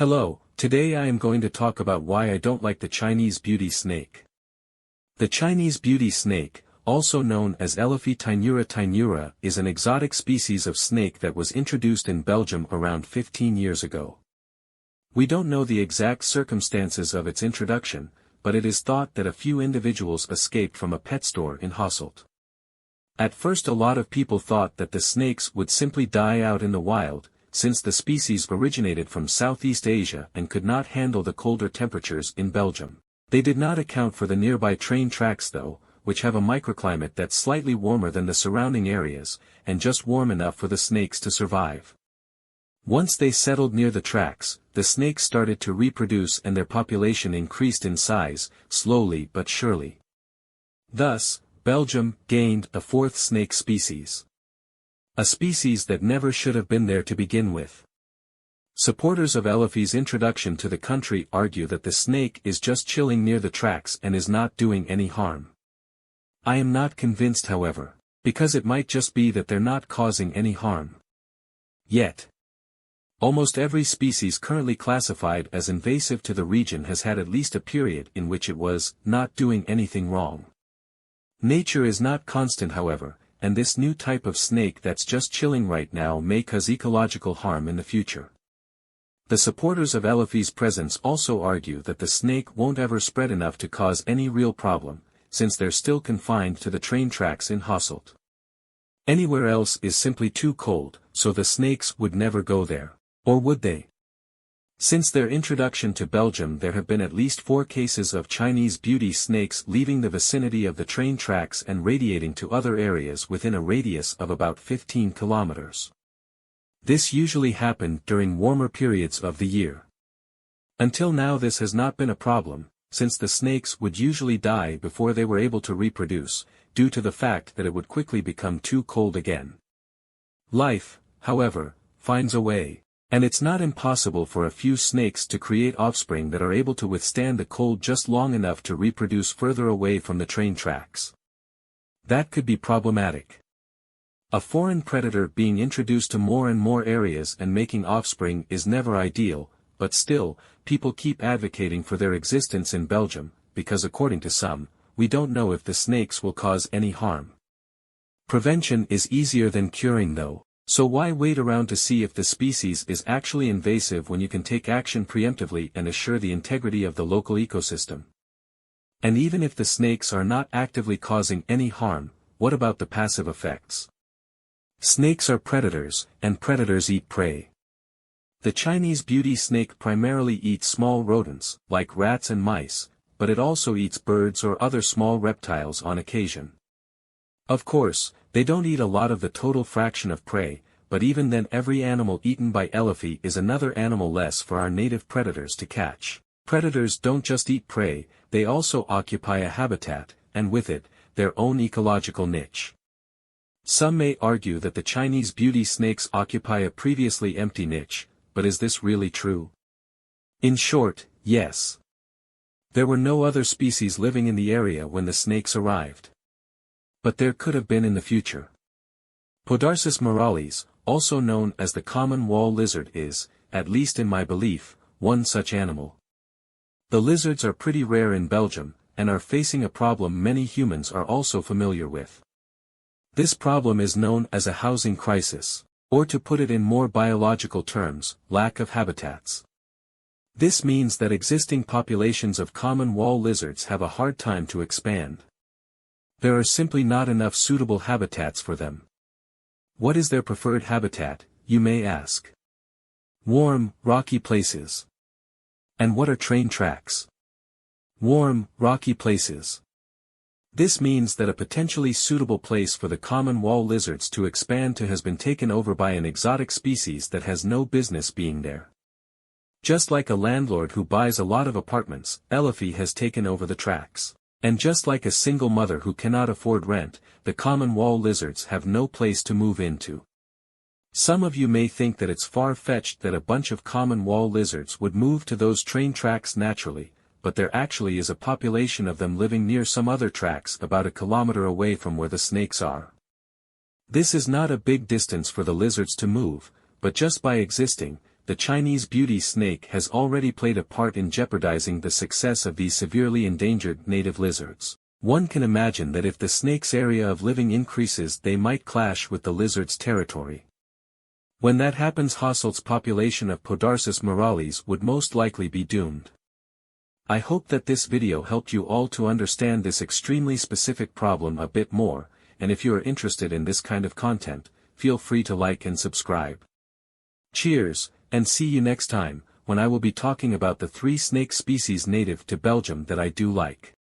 Hello, today I am going to talk about why I don't like the Chinese beauty snake. The Chinese beauty snake, also known as Elaphe taeniura, is an exotic species of snake that was introduced in Belgium around 15 years ago. We don't know the exact circumstances of its introduction, but it is thought that a few individuals escaped from a pet store in Hasselt. At first a lot of people thought that the snakes would simply die out in the wild, since the species originated from Southeast Asia and could not handle the colder temperatures in Belgium. They did not account for the nearby train tracks though, which have a microclimate that's slightly warmer than the surrounding areas, and just warm enough for the snakes to survive. Once they settled near the tracks, the snakes started to reproduce and their population increased in size, slowly but surely. Thus, Belgium gained a fourth snake species. A species that never should have been there to begin with. Supporters of Elaphe's introduction to the country argue that the snake is just chilling near the tracks and is not doing any harm. I am not convinced however, because it might just be that they're not causing any harm. Yet. Almost every species currently classified as invasive to the region has had at least a period in which it was not doing anything wrong. Nature is not constant however, and this new type of snake that's just chilling right now may cause ecological harm in the future. The supporters of Elaphe's presence also argue that the snake won't ever spread enough to cause any real problem, since they're still confined to the train tracks in Hasselt. Anywhere else is simply too cold, so the snakes would never go there. Or would they? Since their introduction to Belgium there have been at least 4 cases of Chinese beauty snakes leaving the vicinity of the train tracks and radiating to other areas within a radius of about 15 kilometers. This usually happened during warmer periods of the year. Until now this has not been a problem, since the snakes would usually die before they were able to reproduce, due to the fact that it would quickly become too cold again. Life, however, finds a way. And it's not impossible for a few snakes to create offspring that are able to withstand the cold just long enough to reproduce further away from the train tracks. That could be problematic. A foreign predator being introduced to more and more areas and making offspring is never ideal, but still, people keep advocating for their existence in Belgium, because according to some, we don't know if the snakes will cause any harm. Prevention is easier than curing though. So why wait around to see if the species is actually invasive when you can take action preemptively and assure the integrity of the local ecosystem? And even if the snakes are not actively causing any harm, what about the passive effects? Snakes are predators, and predators eat prey. The Chinese beauty snake primarily eats small rodents, like rats and mice, but it also eats birds or other small reptiles on occasion. Of course, they don't eat a lot of the total fraction of prey, but even then every animal eaten by Elaphe is another animal less for our native predators to catch. Predators don't just eat prey, they also occupy a habitat, and with it, their own ecological niche. Some may argue that the Chinese beauty snakes occupy a previously empty niche, but is this really true? In short, yes. There were no other species living in the area when the snakes arrived. But there could have been in the future. Podarcis moralis, also known as the common wall lizard is, at least in my belief, one such animal. The lizards are pretty rare in Belgium, and are facing a problem many humans are also familiar with. This problem is known as a housing crisis, or to put it in more biological terms, lack of habitats. This means that existing populations of common wall lizards have a hard time to expand. There are simply not enough suitable habitats for them. What is their preferred habitat, you may ask? Warm, rocky places. And what are train tracks? Warm, rocky places. This means that a potentially suitable place for the common wall lizards to expand to has been taken over by an exotic species that has no business being there. Just like a landlord who buys a lot of apartments, Elaphe has taken over the tracks. And just like a single mother who cannot afford rent, the common wall lizards have no place to move into. Some of you may think that it's far-fetched that a bunch of common wall lizards would move to those train tracks naturally, but there actually is a population of them living near some other tracks about a kilometer away from where the snakes are. This is not a big distance for the lizards to move, but just by existing, the Chinese beauty snake has already played a part in jeopardizing the success of these severely endangered native lizards. One can imagine that if the snake's area of living increases, they might clash with the lizard's territory. When that happens, Hasselt's population of Podarcis moralis would most likely be doomed. I hope that this video helped you all to understand this extremely specific problem a bit more, and if you are interested in this kind of content, feel free to like and subscribe. Cheers, and see you next time, when I will be talking about the 3 snake species native to Belgium that I do like.